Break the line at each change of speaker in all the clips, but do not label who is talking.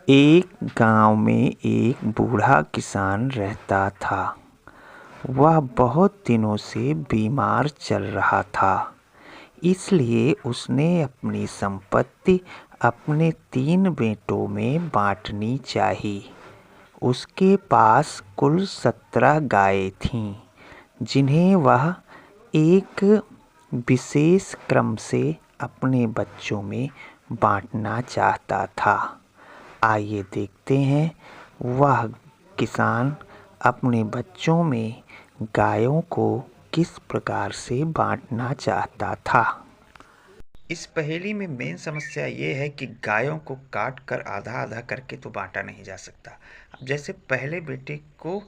एक गांव में एक बूढ़ा किसान रहता था। वह बहुत दिनों से बीमार चल रहा था, इसलिए उसने अपनी संपत्ति अपने 3 बेटों में बांटनी चाही। उसके पास कुल 17 गायें थीं, जिन्हें वह एक विशेष क्रम से अपने बच्चों में बांटना चाहता था। आइए देखते हैं वह किसान अपने बच्चों में गायों को किस प्रकार से बांटना चाहता था। इस पहेली में मेन समस्या ये है कि गायों को काट कर आधा आधा करके तो बांटा नहीं जा सकता। अब जैसे पहले बेटे को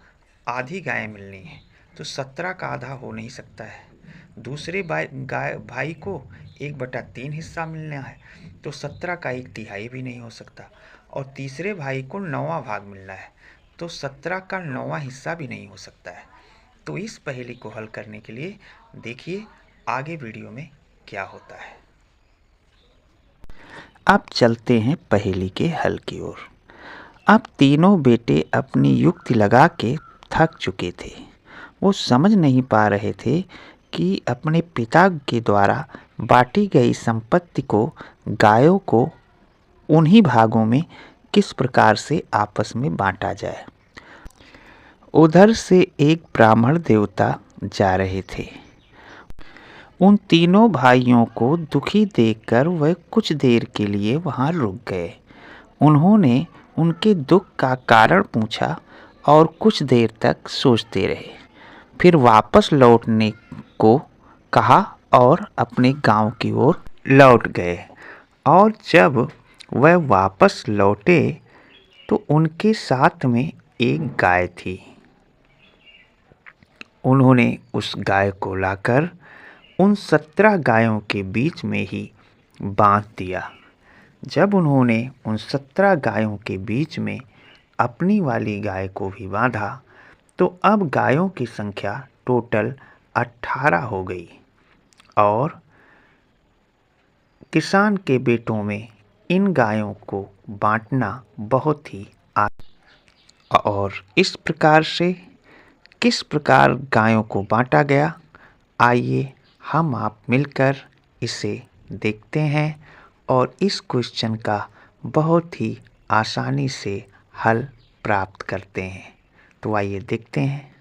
आधी गायें मिलनी है तो 17 का आधा हो नहीं सकता है। दूसरे भाई को 1/3 हिस्सा मिलना है तो 17 का 1/3 भी नहीं हो सकता। और तीसरे भाई को 9वां भाग मिलना है तो 17 का 9वां हिस्सा भी नहीं हो सकता है। तो इस पहेली को हल करने के लिए देखिए आगे वीडियो में क्या होता है। अब चलते हैं पहेली के हल की ओर। अब तीनों बेटे अपनी युक्ति लगा के थक चुके थे। वो समझ नहीं पा रहे थे कि अपने पिता के द्वारा बांटी गई संपत्ति को गायों को उन्हीं भागों में किस प्रकार से आपस में बांटा जाए। उधर से एक ब्राह्मण देवता जा रहे थे। उन तीनों भाइयों को दुखी देखकर वह कुछ देर के लिए वहां रुक गए। उन्होंने उनके दुख का कारण पूछा और कुछ देर तक सोचते रहे। फिर वापस लौटने को कहा और अपने गांव की ओर लौट गए। और जब वह वापस लौटे तो उनके साथ में एक गाय थी। उन्होंने उस गाय को लाकर उन 17 गायों के बीच में ही बांध दिया। जब उन्होंने उन 17 गायों के बीच में अपनी वाली गाय को भी बांधा तो अब गायों की संख्या टोटल 18 हो गई। और किसान के बेटों में इन गायों को बांटना बहुत ही और इस प्रकार से किस प्रकार गायों को बांटा गया, आइए हम आप मिलकर इसे देखते हैं और इस क्वेश्चन का बहुत ही आसानी से हल प्राप्त करते हैं। तो आइए देखते हैं।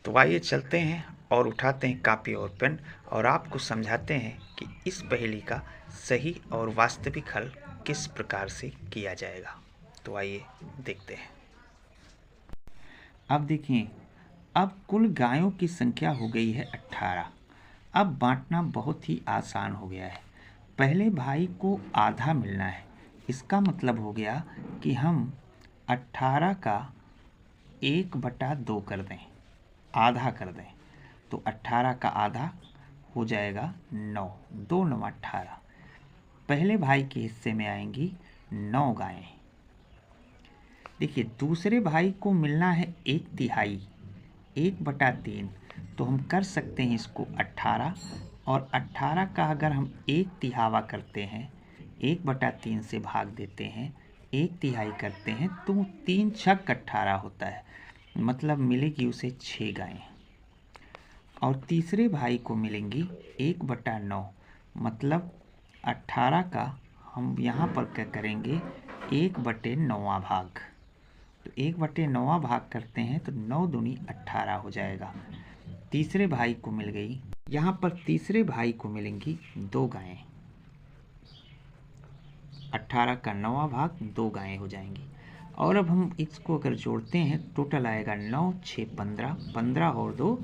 तो आइए चलते हैं और उठाते हैं कापी और पेन और आपको समझाते हैं कि इस पहेली का सही और वास्तविक हल किस प्रकार से किया जाएगा। तो आइए देखते हैं। अब देखिए, अब कुल गायों की संख्या हो गई है 18। अब बांटना बहुत ही आसान हो गया है। पहले भाई को आधा मिलना है। इसका मतलब हो गया कि हम 18 का 1/2 कर दें, आधा कर दें तो 18 का आधा हो जाएगा 9। 2 9 18। पहले भाई के हिस्से में आएंगी 9 गायें। देखिए, दूसरे भाई को मिलना है 1/3, 1/3। तो हम कर सकते हैं इसको 18 और 18 का अगर हम 1/3 करते हैं, 1/3 से भाग देते हैं, 1/3 करते हैं तो 3 छक 18 होता है। मतलब मिलेगी उसे 6 गायें। और तीसरे भाई को मिलेंगी 1/9। मतलब 18 का हम यहाँ पर क्या करेंगे, 1/9 भाग। तो 1/9 भाग करते हैं तो 9 दूनी 18 हो जाएगा। तीसरे भाई को मिल गई, यहाँ पर तीसरे भाई को मिलेंगी 2 गायें। 18 का 9वां भाग 2 गायें हो जाएंगी। और अब हम इसको अगर जोड़ते हैं टोटल आएगा 9 6 15, 15 और 2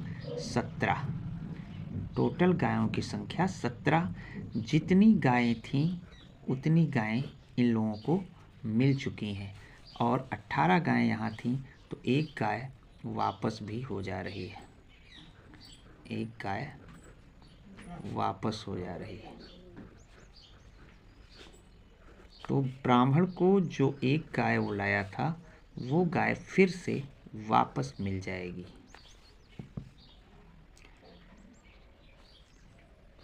17। टोटल गायों की संख्या 17। जितनी गायें थीं उतनी गायें इन लोगों को मिल चुकी हैं। और 18 गायें यहाँ थीं तो एक गाय वापस भी हो जा रही है। एक गाय वापस हो जा रही है। तो ब्राह्मण को जो एक गाय वो लाया था वो गाय फिर से वापस मिल जाएगी।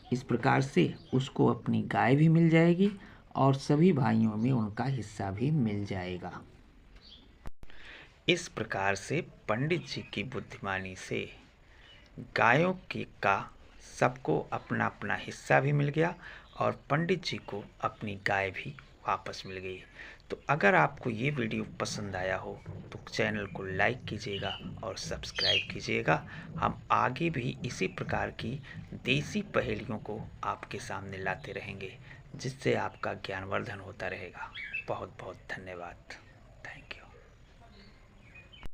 इस प्रकार से उसको अपनी गाय भी मिल जाएगी और सभी भाइयों में उनका हिस्सा भी मिल जाएगा। इस प्रकार से पंडित जी की बुद्धिमानी से गायों का सबको अपना अपना हिस्सा भी मिल गया और पंडित जी को अपनी गाय भी वापस मिल गई। तो अगर आपको ये वीडियो पसंद आया हो तो चैनल को लाइक कीजिएगा और सब्सक्राइब कीजिएगा। हम आगे भी इसी प्रकार की देसी पहेलियों को आपके सामने लाते रहेंगे, जिससे आपका ज्ञानवर्धन होता रहेगा। बहुत बहुत धन्यवाद।